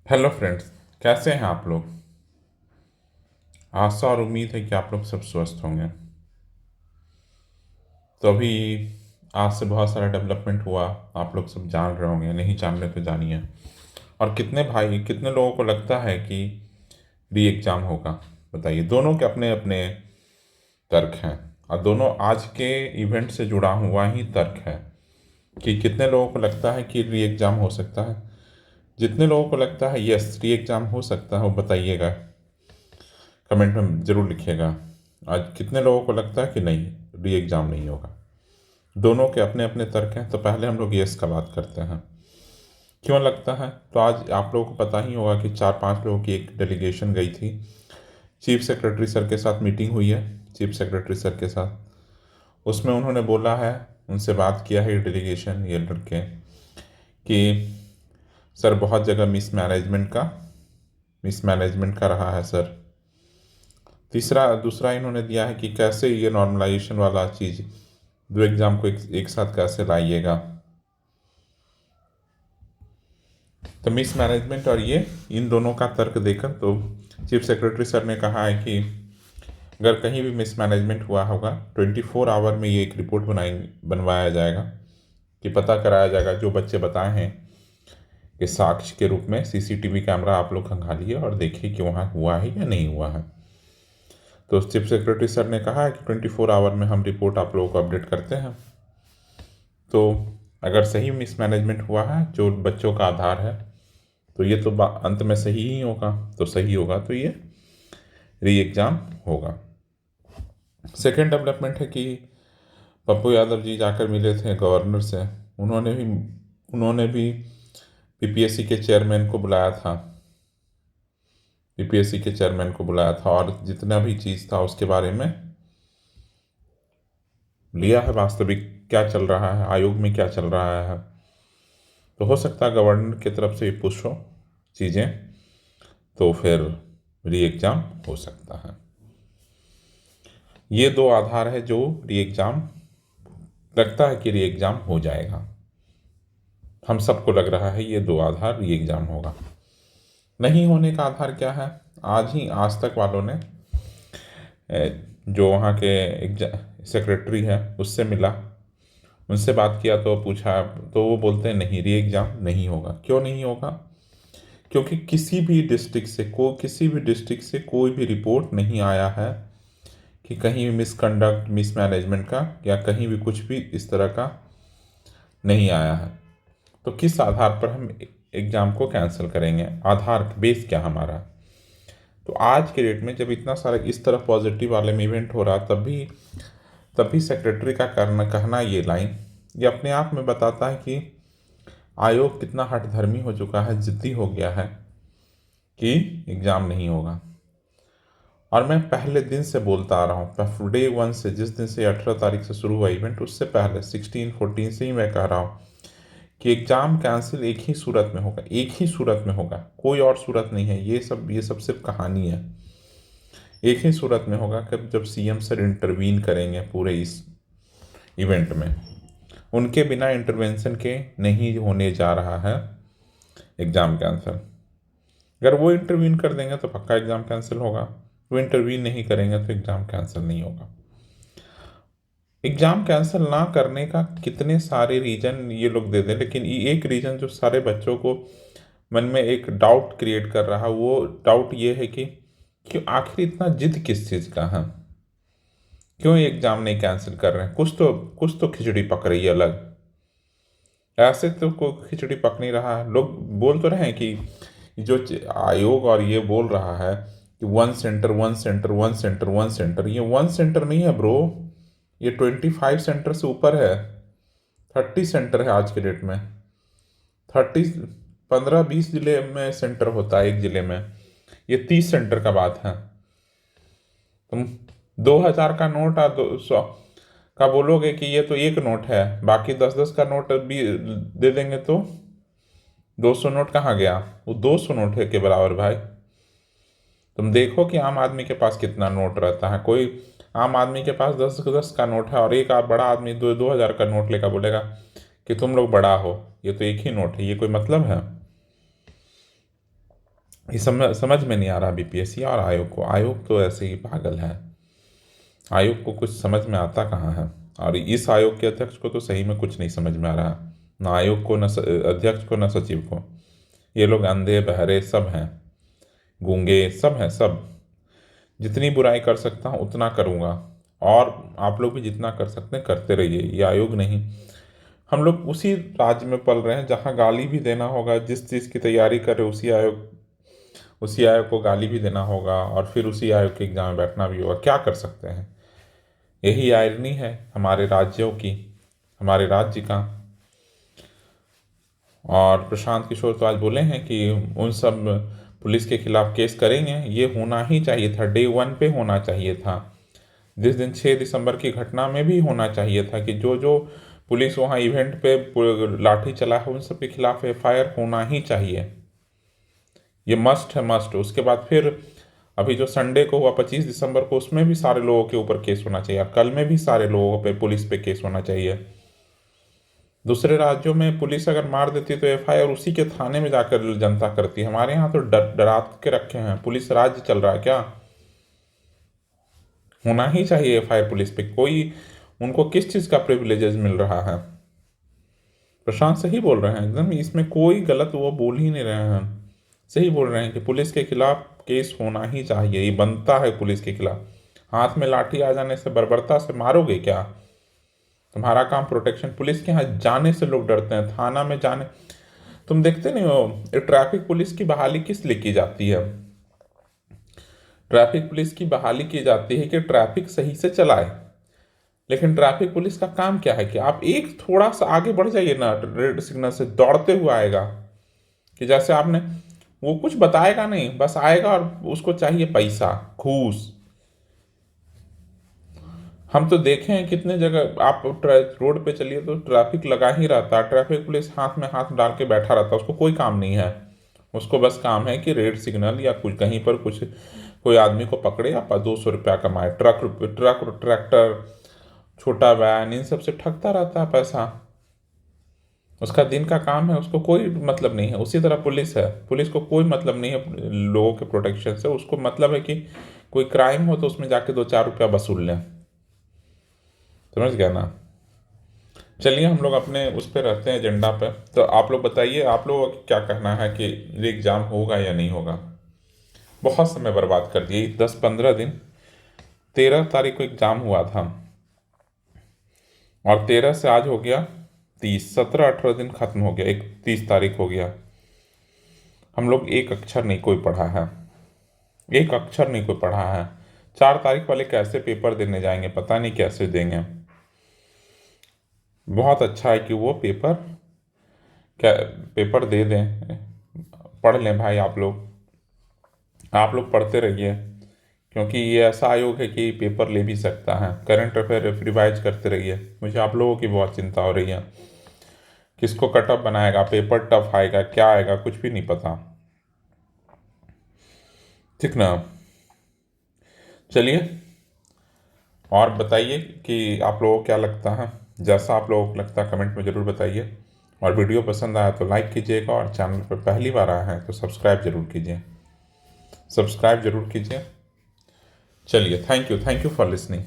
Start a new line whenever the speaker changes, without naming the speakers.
Hello friends. कैसे हैं आप लोग। आशा और उम्मीद है कि आप लोग सब स्वस्थ होंगे। तो अभी आज से बहुत सारा डेवलपमेंट हुआ। आप लोग सब जान रहे होंगे, नहीं जान रहे तो जानिए। और कितने लोगों को लगता है कि री एग्ज़ाम होगा। बताइए, दोनों के अपने अपने तर्क हैं। और दोनों आज के इवेंट से जुड़ा हुआ ही तर्क है कि कितने लोगों को लगता है कि री एग्ज़ाम हो सकता है। जितने लोगों को लगता है यस री एग्ज़ाम हो सकता है, वो बताइएगा, कमेंट में ज़रूर लिखिएगा। आज कितने लोगों को लगता है कि नहीं, री एग्ज़ाम नहीं होगा। दोनों के अपने अपने तर्क हैं। तो पहले हम लोग यस का बात करते हैं, क्यों लगता है। तो आज आप लोगों को पता ही होगा कि 4-5 लोगों की एक डेलीगेशन गई थी। चीफ सेक्रेटरी सर के साथ मीटिंग हुई है, चीफ सेक्रेटरी सर के साथ। उसमें उन्होंने बोला है, उनसे बात किया है ये डेलीगेशन, ये लड़के, कि सर बहुत जगह मिसमैनेजमेंट का रहा है सर। दूसरा इन्होंने दिया है कि कैसे ये नॉर्मलाइजेशन वाला चीज़, दो एग्ज़ाम को एक साथ कैसे लाइएगा। तो मिसमैनेजमेंट और ये इन दोनों का तर्क देकर तो चीफ सेक्रेटरी सर ने कहा है कि अगर कहीं भी मिसमैनेजमेंट हुआ होगा 24 आवर में ये एक रिपोर्ट बनवाया जाएगा, कि पता कराया जाएगा जो बच्चे बताए हैं कि साक्ष्य के रूप में सीसीटीवी कैमरा आप लोग खंगालिए और देखिए कि वहाँ हुआ है या नहीं हुआ है। तो चीफ सेक्रेटरी सर ने कहा है कि 24 आवर में हम रिपोर्ट आप लोगों को अपडेट करते हैं। तो अगर सही मिसमैनेजमेंट हुआ है जो बच्चों का आधार है, तो ये तो अंत में सही ही होगा। तो सही होगा तो ये री एग्ज़ाम होगा। सेकेंड डेवलपमेंट है कि पप्पू यादव जी जाकर मिले थे गवर्नर से। उन्होंने भी पीपीएससी के चेयरमैन को बुलाया था। और जितना भी चीज़ था उसके बारे में लिया है, वास्तविक क्या चल रहा है, आयोग में क्या चल रहा है। तो हो सकता है गवर्नर की तरफ से भी पुश हो चीज़ें, तो फिर री एग्ज़ाम हो सकता है। ये दो आधार है जो री एग्ज़ाम लगता है कि री एग्ज़ाम हो जाएगा। हम सबको लग रहा है ये दो आधार री एग्ज़ाम होगा। नहीं होने का आधार क्या है। आज तक वालों ने जो वहाँ के सेक्रेटरी है उससे मिला, उनसे बात किया तो पूछा, तो वो बोलते हैं नहीं री एग्ज़ाम नहीं होगा। क्यों नहीं होगा। क्योंकि किसी भी डिस्ट्रिक्ट से कोई भी रिपोर्ट नहीं आया है कि कहीं भी मिसमैनेजमेंट का या कहीं भी कुछ भी इस तरह का नहीं आया है। तो किस आधार पर हम एग्ज़ाम को कैंसिल करेंगे, आधार बेस क्या हमारा। तो आज के डेट में जब इतना सारा इस तरह पॉजिटिव वाले में इवेंट हो रहा, तभी सेक्रेटरी का कहना ये लाइन, ये अपने आप में बताता है कि आयोग कितना हठधर्मी हो चुका है, जिद्दी हो गया है कि एग्ज़ाम नहीं होगा। और मैं पहले दिन से बोलता आ रहा हूँ, डे 1 से, जिस दिन से 18 तारीख से शुरू हुआ इवेंट, उससे पहले 16-14 से ही मैं कह रहा हूँ कि एग्ज़ाम कैंसिल एक ही सूरत में होगा, एक ही सूरत में होगा, कोई और सूरत नहीं है। ये सब सिर्फ कहानी है। एक ही सूरत में होगा कि जब सीएम सर इंटरवीन करेंगे पूरे इस इवेंट में। उनके बिना इंटरवेंशन के नहीं होने जा रहा है एग्ज़ाम कैंसिल। अगर वो इंटरवीन कर देंगे तो पक्का एग्ज़ाम कैंसिल होगा, वो इंटरवीन नहीं करेंगे तो एग्ज़ाम कैंसिल नहीं होगा। एग्ज़ाम कैंसिल ना करने का कितने सारे रीज़न ये लोग दे दें, लेकिन एक रीज़न जो सारे बच्चों को मन में एक डाउट क्रिएट कर रहा है, वो डाउट ये है कि आखिर इतना जिद किस चीज़ का है। क्यों ये एग्ज़ाम नहीं कैंसिल कर रहे हैं। कुछ तो खिचड़ी पक रही है अलग। ऐसे तो कोई खिचड़ी पक नहीं रहा है। लोग बोल तो रहे हैं कि जो आयोग और ये बोल रहा है कि 1 सेंटर 1 सेंटर 1 सेंटर 1 सेंटर, ये 1 सेंटर नहीं है ब्रो, ये 25 सेंटर से ऊपर है। 30 सेंटर है आज के डेट में। 30, 15-20 जिले में सेंटर होता है एक जिले में, ये 30 सेंटर का बात है। तुम 2000 का नोट और 200 का बोलोगे कि ये तो एक नोट है, बाकी 10-10 का नोट भी दे देंगे तो 200 नोट कहाँ गया। वो 200 नोट है के बराबर भाई। तुम देखो कि आम आदमी के पास कितना नोट रहता है। कोई आम आदमी के पास 10-10 का नोट है और एक आप बड़ा आदमी 2-2000 का नोट लेकर बोलेगा कि तुम लोग बड़ा हो। ये तो एक ही नोट है, ये कोई मतलब है। ये समझ में नहीं आ रहा बीपीएससी और आयोग को। आयोग तो ऐसे ही पागल है, आयोग को कुछ समझ में आता कहाँ है। और इस आयोग के अध्यक्ष को तो सही में कुछ नहीं समझ में आ रहा, ना आयोग को, न अध्यक्ष को, न सचिव को। ये लोग अंधे बहरे सब हैं, गूंगे सब हैं सब। जितनी बुराई कर सकता हूँ उतना करूँगा, और आप लोग भी जितना कर सकते हैं करते रहिए। ये आयोग नहीं, हम लोग उसी राज्य में पल रहे हैं जहाँ गाली भी देना होगा। जिस चीज़ की तैयारी कर रहे उसी आयोग को गाली भी देना होगा, और फिर उसी आयोग के एग्जाम में बैठना भी होगा। क्या कर सकते हैं? यही आयरनी है हमारे राज्यों की, हमारे राज्य का। और प्रशांत किशोर तो आज बोले हैं कि उन सब पुलिस के खिलाफ केस करेंगे। ये होना ही चाहिए था, डे 1 पे होना चाहिए था। जिस दिन 6 दिसंबर की घटना में भी होना चाहिए था कि जो जो पुलिस वहाँ इवेंट पे लाठी चला है उन सब के खिलाफ एफआईआर होना ही चाहिए। ये मस्ट है, मस्ट। उसके बाद फिर अभी जो संडे को हुआ 25 दिसंबर को, उसमें भी सारे लोगों के ऊपर केस होना चाहिए। कल में भी सारे लोगों पे, पुलिस पे केस होना चाहिए। दूसरे राज्यों में पुलिस अगर मार देती है तो एफआईआर उसी के थाने में जाकर जनता करती है। हमारे यहाँ तो डरा के रखे हैं। पुलिस राज्य चल रहा है क्या? होना ही चाहिए एफआईआर पुलिस पे। कोई उनको किस चीज़ का प्रिविलेजेस मिल रहा है? प्रशांत सही बोल रहे हैं एकदम, इसमें कोई गलत वो बोल ही नहीं रहे हैं। सही बोल रहे हैं कि पुलिस के खिलाफ केस होना ही चाहिए, ये बनता है पुलिस के खिलाफ। हाथ में लाठी आ जाने से बर्बरता से मारोगे क्या? तुम्हारा काम प्रोटेक्शन। पुलिस के यहाँ जाने से लोग डरते हैं, थाना में जाने। तुम देखते नहीं हो, ये ट्रैफिक पुलिस की बहाली किस लिए की जाती है? ट्रैफिक पुलिस की बहाली की जाती है कि ट्रैफिक सही से चलाए। लेकिन ट्रैफिक पुलिस का काम क्या है कि आप एक थोड़ा सा आगे बढ़ जाइए ना, रेड सिग्नल से दौड़ते हुए आएगा। कि जैसे आपने, वो कुछ बताएगा नहीं, बस आएगा और उसको चाहिए पैसा, घूस। हम तो देखे हैं कितने जगह, आप रोड पे चलिए तो ट्रैफिक लगा ही रहता है, ट्रैफिक पुलिस हाथ में हाथ डाल के बैठा रहता है, उसको कोई काम नहीं है। उसको बस काम है कि रेड सिग्नल या कुछ कहीं पर कुछ कोई आदमी को पकड़े या 200 रुपया कमाए। ट्रैक्टर, छोटा वैन, इन सब से ठगता रहता है पैसा। उसका दिन का काम है, उसको कोई मतलब नहीं है। उसी तरह पुलिस है, पुलिस को कोई मतलब नहीं है लोगों के प्रोटेक्शन से। उसको मतलब है कि कोई क्राइम हो तो उसमें जाके 2-4 रुपया वसूल लें। समझ गया ना? चलिए हम लोग अपने उस पर रहते हैं, एजेंडा पे। तो आप लोग बताइए, आप लोगों का क्या कहना है कि ये एग्ज़ाम होगा या नहीं होगा? बहुत समय बर्बाद कर दिए, 10-15 दिन। 13 तारीख को एग्ज़ाम हुआ था और 13 से आज हो गया 30, 17-18 दिन खत्म हो गया, 31 तारीख हो गया। हम लोग एक अक्षर नहीं कोई पढ़ा है, एक अक्षर नहीं कोई पढ़ा है। 4 तारीख वाले कैसे पेपर देने जाएंगे, पता नहीं कैसे देंगे। बहुत अच्छा है कि वो पेपर, क्या पेपर दे दें, पढ़ लें भाई। आप लोग पढ़ते रहिए, क्योंकि ये ऐसा आयोग है कि पेपर ले भी सकता है। करंट अफेयर रिवाइज करते रहिए। मुझे आप लोगों की बहुत चिंता हो रही है, किसको कट ऑफ बनाएगा, पेपर टफ आएगा, क्या आएगा, कुछ भी नहीं पता। ठीक ना? चलिए, और बताइए कि आप लोगों को क्या लगता है। जैसा आप लोगों को लगता है कमेंट में ज़रूर बताइए। और वीडियो पसंद आया तो लाइक कीजिएगा, और चैनल पर पहली बार आए हैं तो सब्सक्राइब जरूर कीजिए, सब्सक्राइब जरूर कीजिए। चलिए, थैंक यू फॉर लिसनिंग।